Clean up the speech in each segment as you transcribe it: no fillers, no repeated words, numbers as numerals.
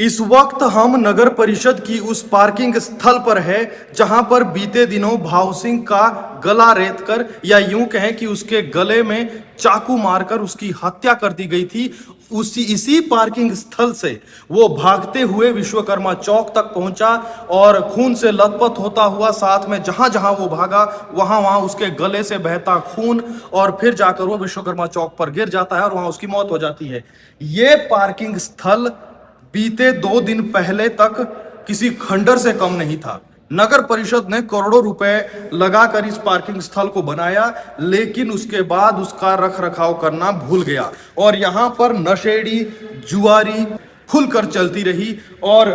इस वक्त हम नगर परिषद की उस पार्किंग स्थल पर है जहां पर बीते दिनों भाव सिंह का गला रेत कर या यूं कहें कि उसके गले में चाकू मारकर उसकी हत्या कर दी गई थी। उसी इसी पार्किंग स्थल से वो भागते हुए विश्वकर्मा चौक तक पहुंचा और खून से लथपथ होता हुआ साथ में जहां जहां वो भागा वहां वहां उसके गले से बहता खून और फिर जाकर वो विश्वकर्मा चौक पर गिर जाता है और वहां उसकी मौत हो जाती है। ये पार्किंग स्थल बीते 2 दिन पहले तक किसी खंडर से कम नहीं था। नगर परिषद ने करोड़ों रुपए लगाकर इस पार्किंग स्थल को बनाया, लेकिन उसके बाद उसका रख रखाव करना भूल गया और यहाँ पर नशेड़ी जुआरी खुलकर चलती रही। और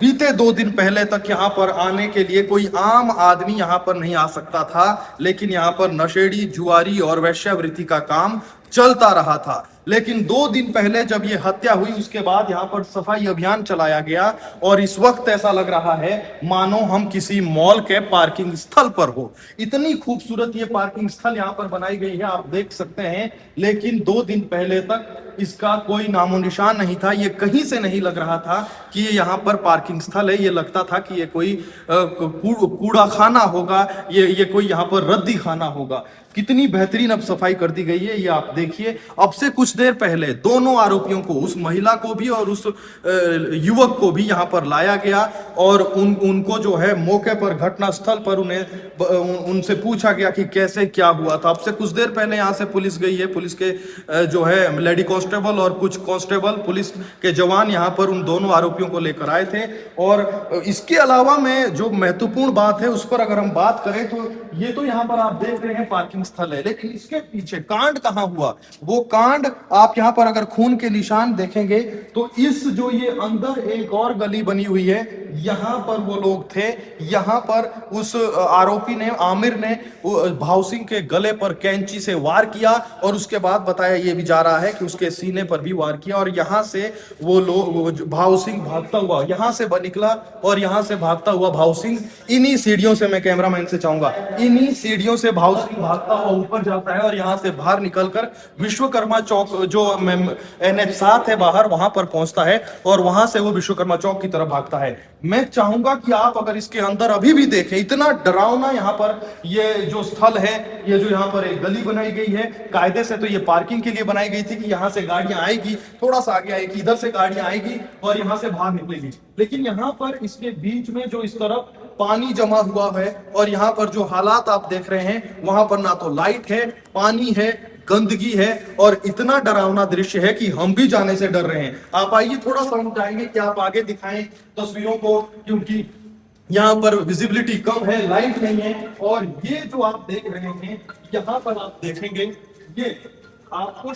बीते 2 दिन पहले तक यहाँ पर आने के लिए कोई आम आदमी यहाँ पर नहीं आ सकता था, लेकिन यहाँ पर नशेड़ी जुआरी और वैश्यावृत्ति का काम चलता रहा था। लेकिन 2 दिन पहले जब ये हत्या हुई उसके बाद यहाँ पर सफाई अभियान चलाया गया और इस वक्त ऐसा लग रहा है मानो हम किसी मॉल के पार्किंग स्थल पर हो। इतनी खूबसूरत ये पार्किंग स्थल यहाँ पर बनाई गई है, आप देख सकते हैं। लेकिन 2 दिन पहले तक इसका कोई नामो निशान नहीं था। ये कहीं से नहीं लग रहा था कि ये यहाँ पर पार्किंग स्थल है। ये लगता था कि ये कोई कूड़ा खाना होगा, ये कोई यहाँ पर रद्दी खाना होगा। कितनी बेहतरीन अब सफाई कर दी गई है, ये आप देखिए। अब से कुछ देर पहले दोनों आरोपियों को, उस महिला को भी और उस युवक को भी यहाँ पर लाया गया और उनको जो है मौके पर घटना स्थल पर उनसे पूछा गया कि कैसे क्या हुआ था। अब से कुछ देर पहले यहाँ से पुलिस गई है, पुलिस के जो है लेडी कांस्टेबल और कुछ कांस्टेबल पुलिस के जवान यहाँ पर उन दोनों आरोपियों को लेकर आए थे। और इसके अलावा में जो महत्वपूर्ण बात है उस पर अगर हम बात करें तो ये तो यहाँ पर आप देख रहे हैं पार्किंग स्थल है, लेकिन इसके पीछे कांड कहाँ हुआ, वो कांड आप यहाँ पर अगर खून के निशान देखेंगे तो इस जो ये अंदर एक और गली बनी हुई है, यहाँ पर वो लोग थे। यहाँ पर उस आरोपी ने, आमिर ने भाव सिंह के गले पर कैंची से वार किया और उसके बाद बताया ये भी जा रहा है कि उसके सीने पर भी वार किया। और यहाँ से वो लोग, भाव सिंह भागता हुआ यहाँ से निकला और यहाँ से भागता हुआ भाव सिंह इन्हीं सीढ़ियों से, मैं कैमरामैन से चाहूंगा, इन्हीं सीढ़ियों से भाव सिंह भागता हुआ ऊपर जाता है और यहाँ से बाहर निकलकर विश्वकर्मा चौक जो NH 7 है बाहर, वहां पर पहुंचता है और वहां से वो विश्वकर्मा चौक की तरफ भागता है। मैं चाहूंगा कि आप अगर इसके अंदर अभी भी देखें, इतना डरावना यहाँ पर ये जो स्थल है, ये जो यहाँ पर एक गली बनाई गई है, कायदे से तो ये पार्किंग के लिए बनाई गई थी कि यहाँ से गाड़ियां आएगी, थोड़ा सा आगे आएगी, इधर से गाड़ियां आएगी और यहाँ से बाहर निकलेगी। लेकिन यहाँ पर इसके बीच में जो इस तरफ पानी जमा हुआ है और यहाँ पर जो हालात आप देख रहे हैं, वहां पर ना तो लाइट है, पानी है, गंदगी है और इतना डरावना दृश्य है कि हम भी जाने से डर रहे हैं। आप आइए, थोड़ा सा हम चाहेंगे कि आप आगे दिखाएं तस्वीरों को, क्योंकि यहाँ पर विजिबिलिटी कम है, लाइट नहीं है। और ये जो आप देख रहे हैं, यहाँ पर आप देखेंगे, ये आपको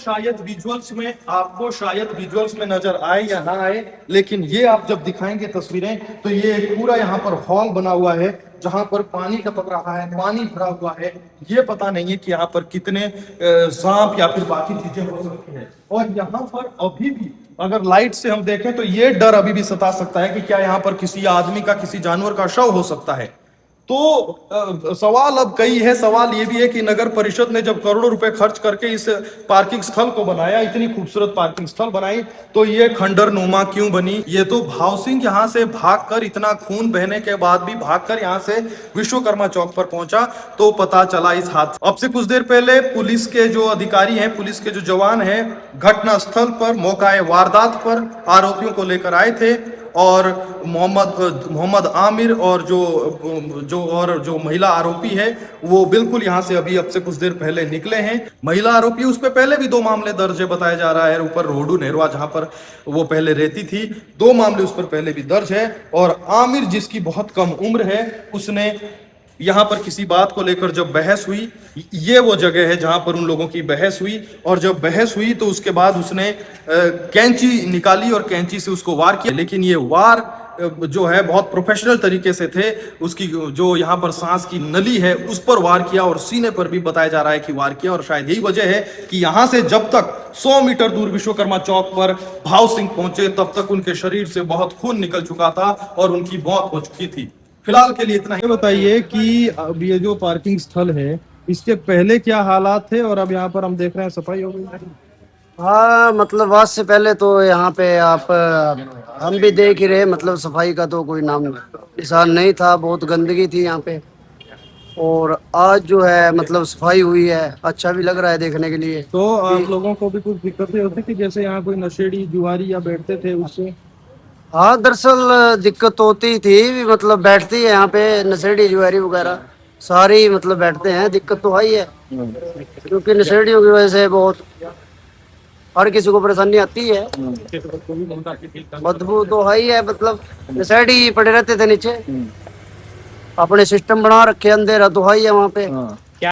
शायद विजुअल्स में नजर आए या ना आए, लेकिन ये आप जब दिखाएंगे तस्वीरें तो ये पूरा यहाँ पर हॉल बना हुआ है जहां पर पानी टपक रहा है, पानी भरा हुआ है। ये पता नहीं है कि यहाँ पर कितने सांप या फिर बाकी चीजें हो सकती है। और यहाँ पर अभी भी अगर लाइट से हम देखें तो ये डर अभी भी सता सकता है कि क्या यहाँ पर किसी आदमी का, किसी जानवर का शव हो सकता है। तो सवाल अब कई है। सवाल ये भी है कि नगर परिषद ने जब करोड़ों रुपए खर्च करके इस पार्किंग स्थल को बनाया, इतनी खूबसूरत पार्किंग स्थल बनाई, तो ये खंडर नुमा क्यों बनी। ये तो भाव सिंह यहाँ से भागकर, इतना खून बहने के बाद भी भागकर यहाँ से विश्वकर्मा चौक पर पहुंचा तो पता चला इस हादसे। अब से कुछ देर पहले पुलिस के जो अधिकारी हैं, पुलिस के जो जवान हैं, घटना स्थल पर, मौका वारदात पर आरोपियों को लेकर आए थे और मोहम्मद आमिर और जो महिला आरोपी है वो बिल्कुल यहाँ से अभी अब से कुछ देर पहले निकले हैं। महिला आरोपी, उस पर पहले भी 2 मामले दर्ज है बताया जा रहा है। ऊपर रोडू नेहरवा जहाँ पर वो पहले रहती थी, 2 मामले उस पर पहले भी दर्ज है। और आमिर जिसकी बहुत कम उम्र है, उसने यहाँ पर किसी बात को लेकर जब बहस हुई, ये वो जगह है जहां पर उन लोगों की बहस हुई, और जब बहस हुई तो उसके बाद उसने कैंची निकाली और कैंची से उसको वार किया। लेकिन ये वार जो है बहुत प्रोफेशनल तरीके से थे। उसकी जो यहाँ पर सांस की नली है उस पर वार किया और सीने पर भी बताया जा रहा है कि वार किया। और शायद यही वजह है कि यहाँ से जब तक 100 मीटर दूर विश्वकर्मा चौक पर भाव सिंह पहुंचे तब तक उनके शरीर से बहुत खून निकल चुका था और उनकी मौत हो चुकी थी। फिलहाल के लिए इतना ही। बताइए कि अब ये जो पार्किंग स्थल है, इसके पहले क्या हालात थे और अब यहाँ पर हम देख रहे हैं सफाई हो गई है। हाँ मतलब आज से पहले तो यहाँ पे आप हम भी देख ही रहे, मतलब सफाई का तो कोई नाम निशान नहीं था, बहुत गंदगी थी यहाँ पे। और आज जो है मतलब सफाई हुई है, अच्छा भी लग रहा है देखने के लिए। तो आप लोगों को भी कुछ दिक्कतें होती थी, जैसे यहाँ कोई नशेड़ी जुआरी या बैठते थे उससे? हाँ दरअसल दिक्कत होती थी, मतलब बैठती है यहाँ पे नशेड़ी जुआरी वगैरह सारी मतलब बैठते हैं, दिक्कत तो है ही है क्योंकि नशेड़ियों की वजह से बहुत हर किसी को परेशानी आती है। बदबू तो है ही है, मतलब नशेड़ी पड़े रहते थे नीचे, अपने सिस्टम बना रखे, अंधेरा तो है ही है वहाँ पे।